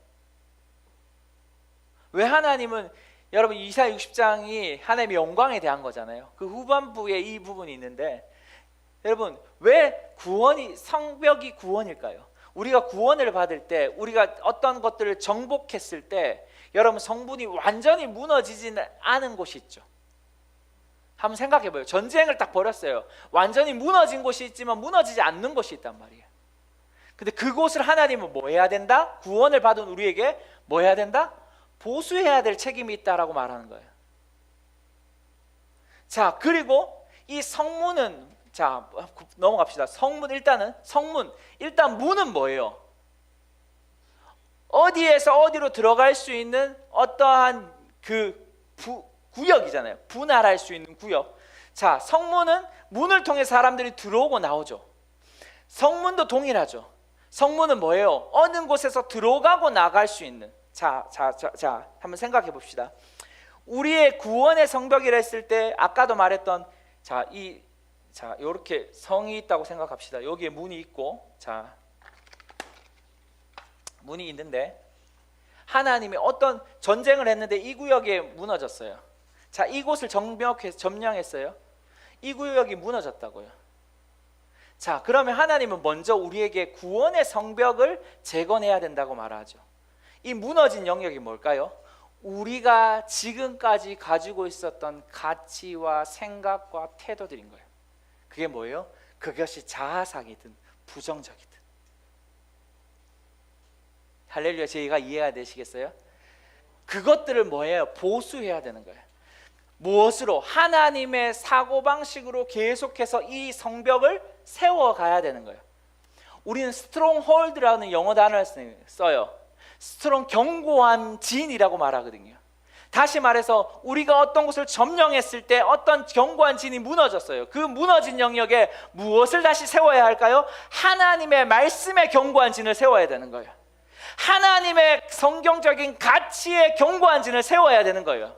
왜 하나님은, 여러분 이사야 60장이 하나님의 영광에 대한 거잖아요. 그 후반부에 이 부분이 있는데, 여러분 왜 구원이, 성벽이 구원일까요? 우리가 구원을 받을 때, 우리가 어떤 것들을 정복했을 때 여러분 성문이 완전히 무너지지는 않은 곳이 있죠. 한번 생각해봐요. 전쟁을 딱 벌였어요. 완전히 무너진 곳이 있지만 무너지지 않는 곳이 있단 말이에요. 근데 그곳을 하나님은 뭐 해야 된다? 구원을 받은 우리에게 뭐 해야 된다? 보수해야 될 책임이 있다라고 말하는 거예요. 자, 그리고 이 성문은, 자, 넘어갑시다. 성문, 일단 문은 뭐예요? 어디에서 어디로 들어갈 수 있는 어떠한 그 구역이잖아요. 분할할 수 있는 구역. 자, 성문은 문을 통해 사람들이 들어오고 나오죠. 성문도 동일하죠. 성문은 뭐예요? 어느 곳에서 들어가고 나갈 수 있는. 자, 한번 생각해 봅시다. 우리의 구원의 성벽이라 했을 때 아까도 말했던, 이렇게 성이 있다고 생각합시다. 여기에 문이 있고, 자, 문이 있는데 하나님이 어떤 전쟁을 했는데 이 구역에 무너졌어요. 자, 이곳을 점령했어요. 이 구역이 무너졌다고요. 자, 그러면 하나님은 먼저 우리에게 구원의 성벽을 재건해야 된다고 말하죠. 이 무너진 영역이 뭘까요? 우리가 지금까지 가지고 있었던 가치와 생각과 태도들인 거예요. 그게 뭐예요? 그것이 자아상이든 부정적이든. 할렐루야. 저희가 이해가 되시겠어요? 그것들을 뭐예요? 보수해야 되는 거예요. 무엇으로? 하나님의 사고방식으로 계속해서 이 성벽을 세워가야 되는 거예요. 우리는 스트롱홀드라는 영어 단어를 써요. 스트롱, 견고한 진이라고 말하거든요. 다시 말해서 우리가 어떤 것을 점령했을 때 어떤 견고한 진이 무너졌어요. 그 무너진 영역에 무엇을 다시 세워야 할까요? 하나님의 말씀의 견고한 진을 세워야 되는 거예요. 하나님의 성경적인 가치의 견고한 진을 세워야 되는 거예요.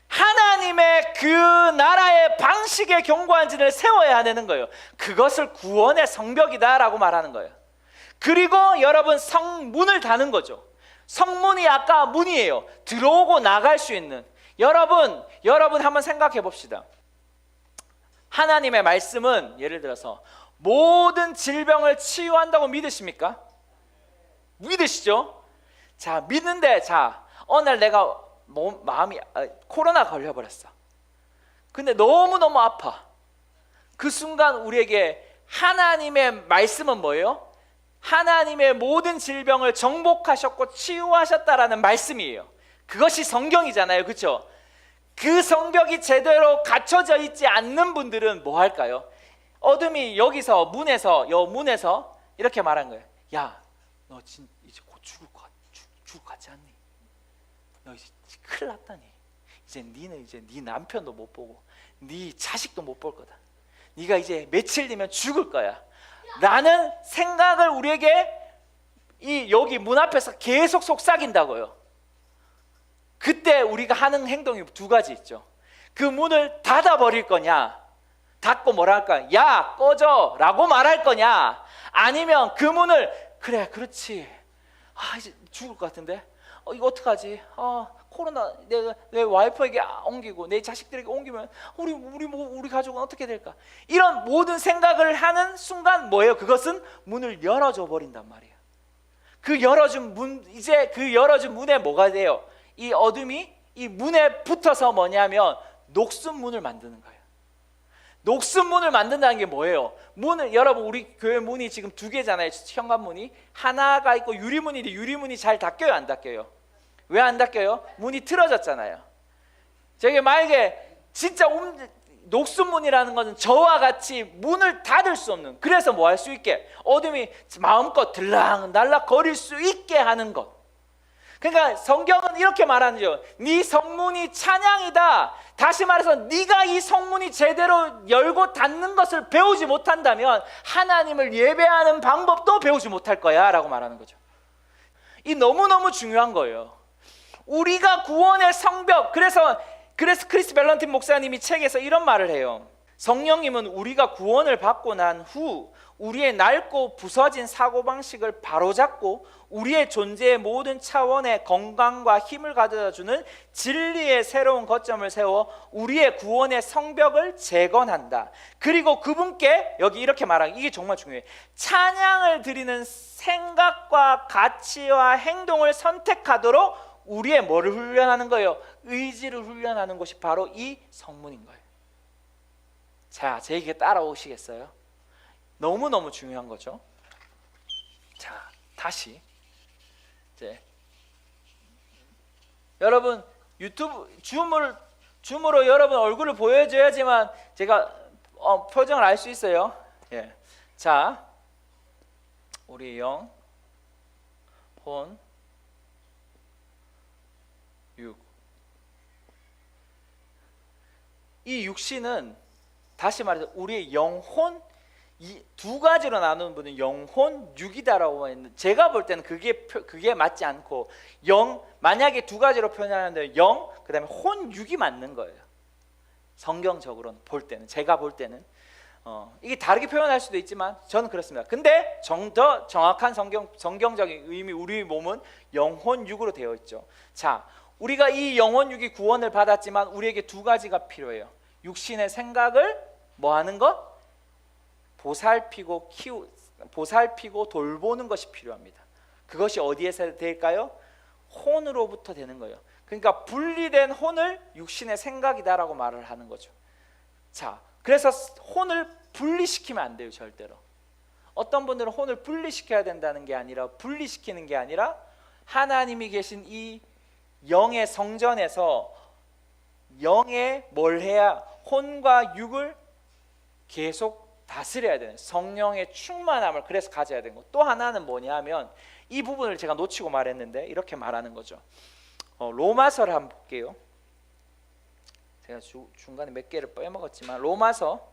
하나님의 그 나라의 방식의 견고한 진을 세워야 되는 거예요. 그것을 구원의 성벽이다라고 말하는 거예요. 그리고 여러분 성문을 다는 거죠. 성문이 아까 문이에요. 들어오고 나갈 수 있는. 여러분 한번 생각해 봅시다. 하나님의 말씀은 예를 들어서 모든 질병을 치유한다고 믿으십니까? 믿으시죠? 자, 믿는데, 자, 어느 날 내가 마음이 코로나 걸려버렸어. 근데 너무너무 아파. 그 순간 우리에게 하나님의 말씀은 뭐예요? 하나님의 모든 질병을 정복하셨고 치유하셨다라는 말씀이에요. 그것이 성경이잖아요. 그렇죠? 그 성벽이 제대로 갖춰져 있지 않는 분들은 뭐 할까요? 어둠이 여기서 문에서 이렇게 말한 거예요. 야, 너 이제 곧 죽을 것 같지 않니? 너 이제 큰일 났다니. 이제 니는 이제 네 남편도 못 보고 네 자식도 못 볼 거다. 네가 이제 며칠 뒤면 죽을 거야. 라는 생각을 우리에게 이 여기 문 앞에서 계속 속삭인다고요. 그때 우리가 하는 행동이 두 가지 있죠. 그 문을 닫아 버릴 거냐, 닫고 뭐라 할까, 야 꺼져 라고 말할 거냐, 아니면 그 문을 그래 그렇지, 이제 죽을 것 같은데 이거 어떡하지, 코로나 내 와이프에게 옮기고 내 자식들에게 옮기면 우리 가족은 어떻게 될까, 이런 모든 생각을 하는 순간 뭐예요? 그것은 문을 열어줘 버린단 말이에요. 그 열어준 문, 이제 그 열어준 문에 뭐가 돼요? 이 어둠이 이 문에 붙어서 뭐냐면 녹슨문을 만드는 거예요. 녹슨문을 만든다는 게 뭐예요? 문을, 여러분 우리 교회 문이 지금 두 개잖아요. 현관문이 하나가 있고 유리문인데 유리문이 잘 닫혀요, 안 닫혀요? 왜 안 닫혀요? 문이 틀어졌잖아요. 저게 만약에 진짜 녹슨문이라는 것은 저와 같이 문을 닫을 수 없는, 그래서 뭐 할 수 있게, 어둠이 마음껏 들락날락 거릴 수 있게 하는 것. 그러니까 성경은 이렇게 말하죠. 네 성문이 찬양이다. 다시 말해서 네가 이 성문이 제대로 열고 닫는 것을 배우지 못한다면 하나님을 예배하는 방법도 배우지 못할 거야 라고 말하는 거죠. 이 너무너무 중요한 거예요. 우리가 구원의 성벽, 그래서 크리스 밸런틴 목사님이 책에서 이런 말을 해요. 성령님은 우리가 구원을 받고 난 후 우리의 낡고 부서진 사고방식을 바로잡고 우리의 존재의 모든 차원의 건강과 힘을 가져다주는 진리의 새로운 거점을 세워 우리의 구원의 성벽을 재건한다. 그리고 그분께, 여기 이렇게 말하는, 이게 정말 중요해요. 찬양을 드리는 생각과 가치와 행동을 선택하도록 우리의 뭐를 훈련하는 거예요? 의지를 훈련하는 것이 바로 이 성문인 거예요. 자, 제 얘기에 따라오시겠어요? 너무너무 중요한 거죠. 자, 다시 이제 여러분 유튜브 줌으로 여러분 얼굴을 보여줘야지만 제가 표정을 알 수 있어요. 예. 자, 우리 영, 혼, 육. 이 육신은 다시 말해서 우리의 영혼, 이 두 가지로 나누는 분은 영혼, 육이다라고 했는데, 제가 볼 때는 그게 맞지 않고, 만약에 두 가지로 표현하는데 영, 그다음에 혼, 육이 맞는 거예요. 성경적으로 볼 때는, 제가 볼 때는 이게 다르게 표현할 수도 있지만 저는 그렇습니다. 근데 더 정확한 성경적인 의미, 우리 몸은 영혼, 육으로 되어 있죠. 자, 우리가 이 영혼, 육이 구원을 받았지만 우리에게 두 가지가 필요해요. 육신의 생각을 뭐 하는 것? 보살피고 돌보는 것이 필요합니다. 그것이 어디에서 될까요? 혼으로부터 되는 거예요. 그러니까 분리된 혼을 육신의 생각이다라고 말을 하는 거죠. 자, 그래서 혼을 분리시키면 안 돼요, 절대로. 어떤 분들은 혼을 분리시켜야 된다는 게 아니라, 분리시키는 게 아니라 하나님이 계신 이 영의 성전에서 영에 뭘 해야, 혼과 육을 계속 다스려야 되는 성령의 충만함을 그래서 가져야 되는 거. 또 하나는 뭐냐면, 이 부분을 제가 놓치고 말했는데 이렇게 말하는 거죠. 로마서를 한번 볼게요. 제가 중간에 몇 개를 빼먹었지만 로마서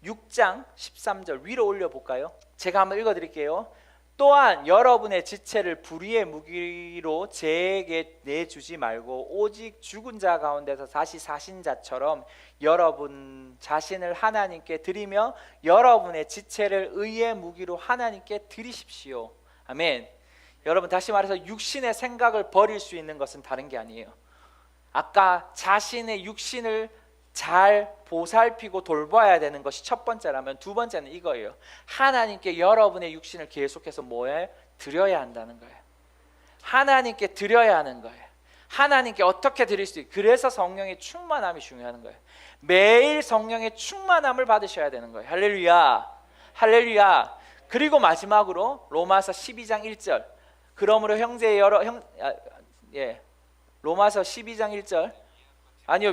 6장 13절 위로 올려볼까요? 제가 한번 읽어드릴게요. 또한 여러분의 지체를 불의의 무기로 제에게 내주지 말고 오직 죽은 자 가운데서 다시 사신 자처럼 여러분 자신을 하나님께 드리며 여러분의 지체를 의의 무기로 하나님께 드리십시오. 아멘. 여러분, 다시 말해서 육신의 생각을 버릴 수 있는 것은 다른 게 아니에요. 아까 자신의 육신을 잘 보살피고 돌봐야 되는 것이 첫 번째라면, 두 번째는 이거예요. 하나님께 여러분의 육신을 계속해서 뭐에 드려야 한다는 거예요. 하나님께 드려야 하는 거예요. 하나님께 어떻게 드릴 수 있어요? 그래서 성령의 충만함이 중요한 거예요. 매일 성령의 충만함을 받으셔야 되는 거예요. 할렐루야, 할렐루야. 그리고 마지막으로 로마서 12장 1절. 그러므로 형제 로마서 12장 1절. 아니요,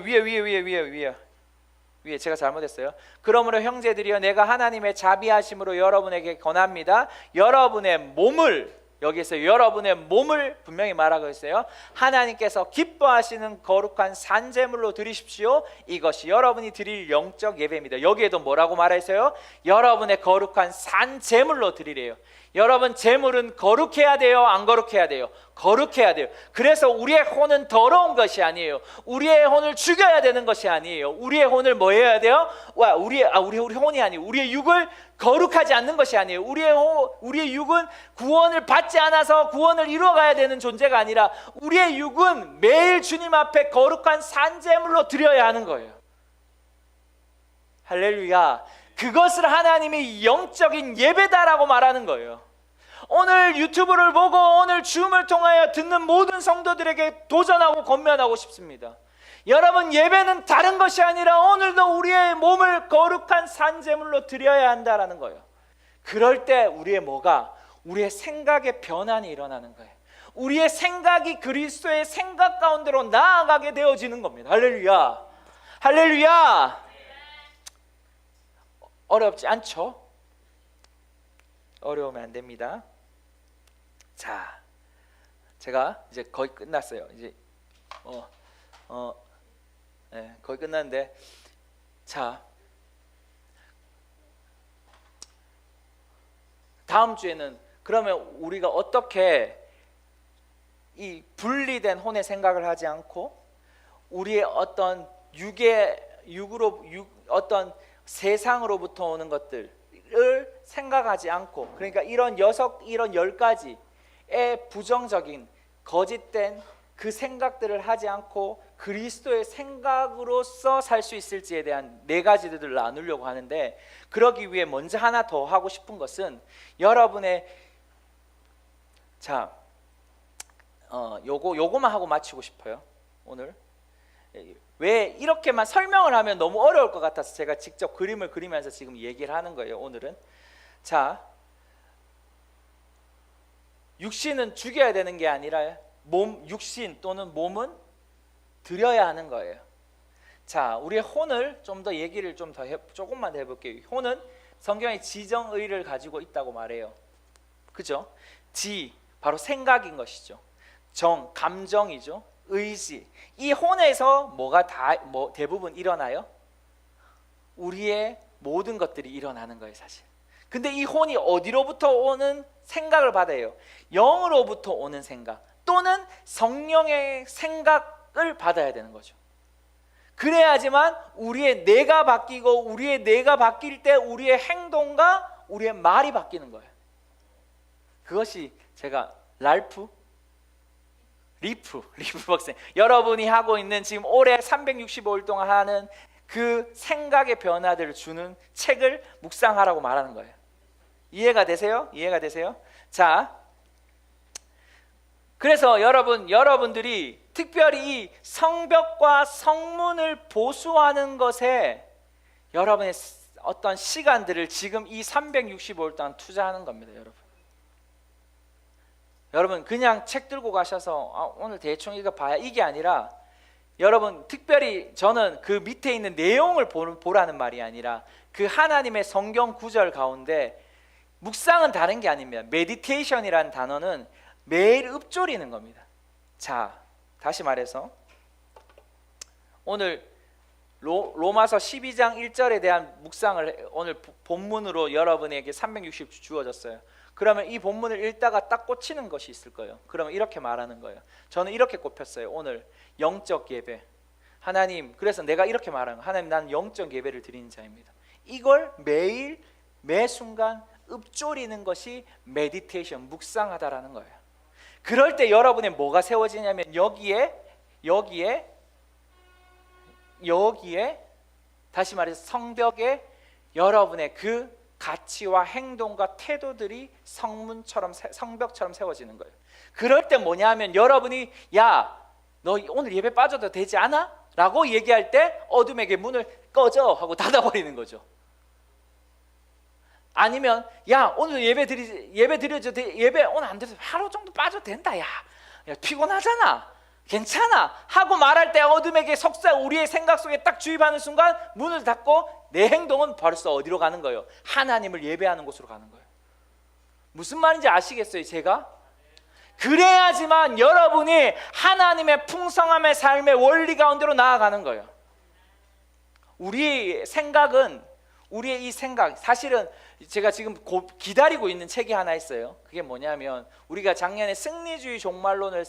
위에 제가 잘못했어요. 그러므로 형제들이여, 내가 하나님의 자비하심으로 여러분에게 권합니다. 여러분의 몸을 여기서 여러분의 몸을 분명히 말하고 있어요. 하나님께서 기뻐하시는 거룩한 산제물로 드리십시오. 이것이 여러분이 드릴 영적 예배입니다. 여기에도 뭐라고 말했어요? 여러분의 거룩한 산제물로 드리래요. 여러분, 제물은 거룩해야 돼요? 안 거룩해야 돼요? 거룩해야 돼요. 그래서 우리의 혼은 더러운 것이 아니에요. 우리의 혼을 죽여야 되는 것이 아니에요. 우리의 혼을 뭐 해야 돼요? 우리 혼이 아니에요. 우리의 육을 거룩하지 않는 것이 아니에요. 우리의 육은 구원을 받지 않아서 구원을 이루어가야 되는 존재가 아니라 우리의 육은 매일 주님 앞에 거룩한 산제물로 드려야 하는 거예요. 할렐루야. 그것을 하나님이 영적인 예배다라고 말하는 거예요. 오늘 유튜브를 보고 오늘 줌을 통하여 듣는 모든 성도들에게 도전하고 권면하고 싶습니다. 여러분, 예배는 다른 것이 아니라 오늘도 우리의 몸을 거룩한 산제물로 드려야 한다라는 거예요. 그럴 때 우리의 생각의 변환이 일어나는 거예요. 우리의 생각이 그리스도의 생각 가운데로 나아가게 되어지는 겁니다. 할렐루야. 할렐루야. 어렵지 않죠? 어려우면 안 됩니다. 자, 제가 이제 거의 끝났어요. 이제 거의 끝났는데, 자, 다음 주에는 그러면 우리가 어떻게 이 분리된 혼의 생각을 하지 않고 우리의 어떤 어떤 세상으로부터 오는 것들을 생각하지 않고, 그러니까 이런 10가지의 부정적인 거짓된 그 생각들을 하지 않고 그리스도의 생각으로서 살 수 있을지에 대한 4가지들을 나누려고 하는데, 그러기 위해 먼저 하나 더 하고 싶은 것은 여러분의 요거만 하고 마치고 싶어요. 오늘 왜 이렇게만 설명을 하면 너무 어려울 것 같아서 제가 직접 그림을 그리면서 지금 얘기를 하는 거예요. 오늘은 자, 육신은 죽여야 되는 게 아니라 육신 또는 몸은 드려야 하는 거예요. 자, 우리의 혼을 좀 더 얘기를 조금만 해볼게요. 혼은 성경에 지정의를 가지고 있다고 말해요. 그죠? 바로 생각인 것이죠. 감정이죠. 의지. 이 혼에서 대부분 일어나요? 우리의 모든 것들이 일어나는 거예요, 사실. 근데 이 혼이 어디로부터 오는 생각을 받아요? 영으로부터 오는 생각 또는 성령의 생각을 받아야 되는 거죠. 그래야지만 우리의 뇌가 바뀌고, 우리의 뇌가 바뀔 때 우리의 행동과 우리의 말이 바뀌는 거예요. 그것이 제가 리프 박사님, 여러분이 하고 있는 지금 올해 365일 동안 하는 그 생각의 변화들을 주는 책을 묵상하라고 말하는 거예요. 이해가 되세요? 자, 그래서 여러분들이 특별히 이 성벽과 성문을 보수하는 것에 여러분의 어떤 시간들을 지금 이 365일 동안 투자하는 겁니다. 여러분 그냥 책 들고 가셔서 오늘 대충 이거 봐야 이게 아니라, 여러분 특별히 저는 그 밑에 있는 내용을 보라는 말이 아니라 그 하나님의 성경 구절 가운데 묵상은 다른 게 아닙니다. 메디테이션이라는 단어는 매일 읊조리는 겁니다. 자, 다시 말해서 오늘 로마서 12장 1절에 대한 묵상을 오늘 본문으로 여러분에게 360주 주어졌어요. 그러면 이 본문을 읽다가 딱 꽂히는 것이 있을 거예요. 그러면 이렇게 말하는 거예요. 저는 이렇게 꼽혔어요. 오늘 영적 예배. 하나님, 그래서 내가 이렇게 말하는 거예요. 하나님, 나는 영적 예배를 드리는 자입니다. 이걸 매일 매 순간 읊조리는 것이 메디테이션, 묵상하다라는 거예요. 그럴 때 여러분의 뭐가 세워지냐면 여기에 다시 말해서 성벽에 여러분의 그 가치와 행동과 태도들이 성벽처럼 세워지는 거예요. 그럴 때 뭐냐면 여러분이 야, 너 오늘 예배 빠져도 되지 않아? 라고 얘기할 때 어둠에게 문을 꺼져 하고 닫아버리는 거죠. 아니면 야, 오늘 예배 드려줘. 예배 오늘 안 드려도 하루 정도 빠져도 된다. 야 피곤하잖아. 괜찮아 하고 말할 때 어둠에게 우리의 생각 속에 딱 주입하는 순간 문을 닫고 내 행동은 벌써 어디로 가는 거예요? 하나님을 예배하는 곳으로 가는 거예요. 무슨 말인지 아시겠어요? 제가 그래야지만 여러분이 하나님의 풍성함의 삶의 원리 가운데로 나아가는 거예요. 우리의 생각은, 우리의 이 생각, 사실은 제가 지금 기다리고 있는 책이 하나 있어요. 그게 뭐냐면 우리가 작년에 승리주의 종말론을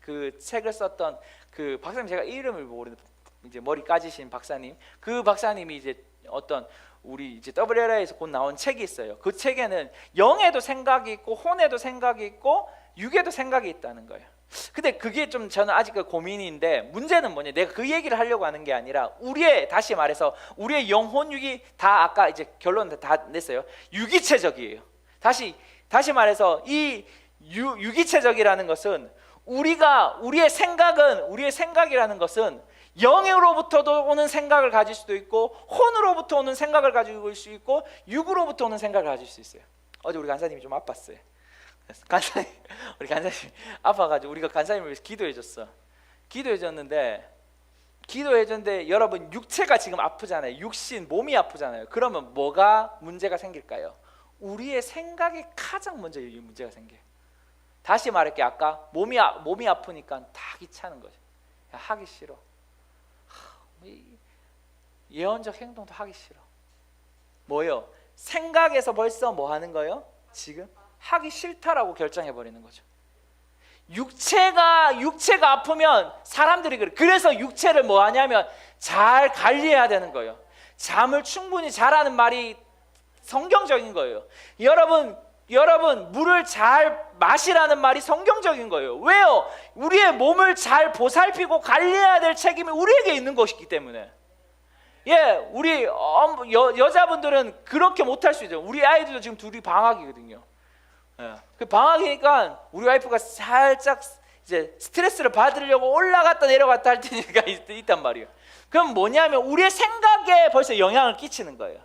그 책을 썼던 그 박사님, 제가 이름을 모르는데 이제 머리 까지신 박사님, 그 박사님이 이제 어떤 우리 이제 WLA에서 곧 나온 책이 있어요. 그 책에는 영에도 생각이 있고 혼에도 생각이 있고 육에도 생각이 있다는 거예요. 근데 그게 좀 저는 아직 고민인데, 문제는 뭐냐, 내가 그 얘기를 하려고 하는 게 아니라 우리의, 다시 말해서 우리의 영혼 육이 다, 아까 이제 결론 다 냈어요. 유기체적이에요. 다시 말해서 이 유기체적이라는 것은 우리의 생각이라는 것은 영으로부터도 오는 생각을 가질 수도 있고 혼으로부터 오는 생각을 가지고 있을 수 있고 육으로부터 오는 생각을 가질 수 있어요. 어제 우리 간사님이 좀 아팠어요. 우리 간사님 아파가지고 우리가 간사님을 위해서 기도해줬는데 여러분, 육체가 지금 아프잖아요. 육신, 몸이 아프잖아요. 그러면 뭐가 문제가 생길까요? 우리의 생각에 가장 먼저 이 문제가 생겨요. 다시 말할게, 아까 몸이 아프니까 다 귀찮은 거죠. 하기 싫어. 예언적 행동도 하기 싫어. 뭐요? 생각에서 벌써 뭐 하는 거예요? 지금 하기 싫다라고 결정해 버리는 거죠. 육체가 아프면 사람들이 그래. 그래서 육체를 뭐 하냐면 잘 관리해야 되는 거예요. 잠을 충분히 자라는 말이 성경적인 거예요. 여러분 물을 잘 마시라는 말이 성경적인 거예요. 왜요? 우리의 몸을 잘 보살피고 관리해야 될 책임이 우리에게 있는 것이기 때문에. 우리 여자분들은 그렇게 못할 수 있죠. 우리 아이들도 지금 둘이 방학이거든요. 그 방학이니까 우리 와이프가 살짝 이제 스트레스를 받으려고 올라갔다 내려갔다 할 때가 있단 말이에요. 그럼 뭐냐면 우리의 생각에 벌써 영향을 끼치는 거예요.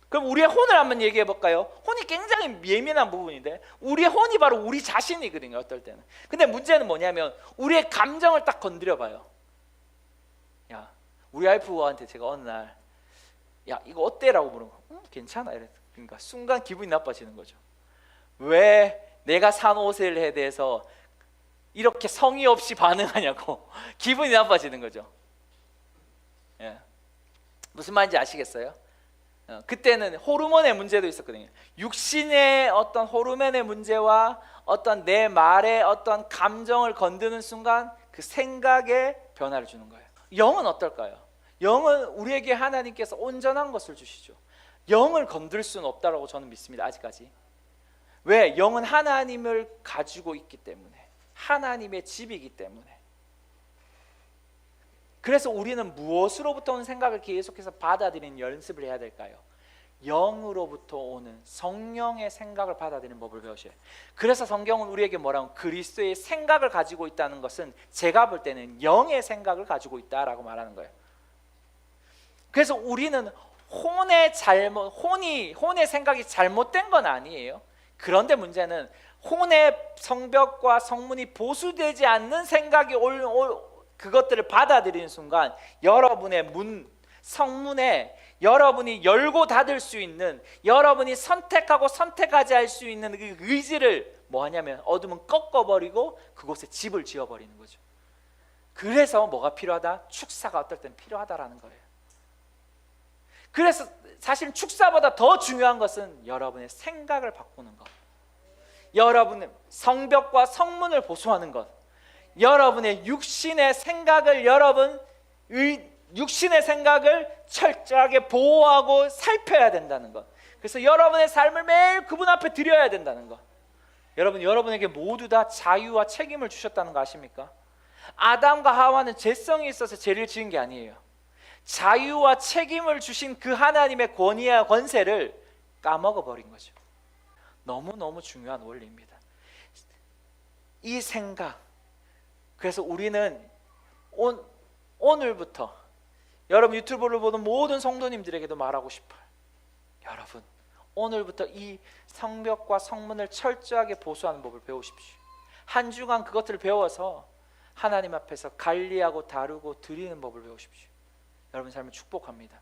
그럼 우리의 혼을 한번 얘기해 볼까요? 혼이 굉장히 예민한 부분인데 우리의 혼이 바로 우리 자신이거든요, 어떨 때는. 근데 문제는 뭐냐면 우리의 감정을 딱 건드려 봐요. 야, 우리 와이프한테 제가 어느 날 야, 이거 어때? 라고 물으면 괜찮아 이랬. 그러니까 순간 기분이 나빠지는 거죠. 왜 내가 산 옷에 대해서 이렇게 성의 없이 반응하냐고 기분이 나빠지는 거죠. 무슨 말인지 아시겠어요? 그때는 호르몬의 문제도 있었거든요. 육신의 어떤 호르몬의 문제와 어떤 내 말의 어떤 감정을 건드는 순간 그 생각에 변화를 주는 거예요. 영은 어떨까요? 영은 우리에게 하나님께서 온전한 것을 주시죠. 영을 건들 수는 없다라고 저는 믿습니다. 아직까지. 왜? 영은 하나님을 가지고 있기 때문에, 하나님의 집이기 때문에. 그래서 우리는 무엇으로부터 오는 생각을 계속해서 받아들이는 연습을 해야 될까요? 영으로부터 오는 성령의 생각을 받아들이는 법을 배우셔야 해요. 그래서 성경은 우리에게 뭐라고, 그리스도의 생각을 가지고 있다는 것은 제가 볼 때는 영의 생각을 가지고 있다라고 말하는 거예요. 그래서 우리는 혼의 생각이 잘못된 건 아니에요. 그런데 문제는 혼의 성벽과 성문이 보수되지 않는 생각이 그것들을 받아들이는 순간 여러분의 성문에 여러분이 열고 닫을 수 있는, 여러분이 선택하고 선택하지 할 수 있는 그 의지를 뭐 하냐면 어둠은 꺾어버리고 그곳에 집을 지어버리는 거죠. 그래서 뭐가 필요하다? 축사가 어떨 때는 필요하다라는 거예요. 그래서 사실 축사보다 더 중요한 것은 여러분의 생각을 바꾸는 것, 여러분의 성벽과 성문을 보수하는 것, 여러분의 육신의 생각을 철저하게 보호하고 살펴야 된다는 것. 그래서 여러분의 삶을 매일 그분 앞에 드려야 된다는 것. 여러분에게 모두 다 자유와 책임을 주셨다는 거 아십니까? 아담과 하와는 죄성이 있어서 죄를 지은 게 아니에요. 자유와 책임을 주신 그 하나님의 권위와 권세를 까먹어버린 거죠. 너무너무 중요한 원리입니다. 이 생각. 그래서 우리는 오늘부터 여러분 유튜브를 보는 모든 성도님들에게도 말하고 싶어요. 여러분, 오늘부터 이 성벽과 성문을 철저하게 보수하는 법을 배우십시오. 한 주간 그것들을 배워서 하나님 앞에서 관리하고 다루고 드리는 법을 배우십시오. 여러분 삶을 축복합니다.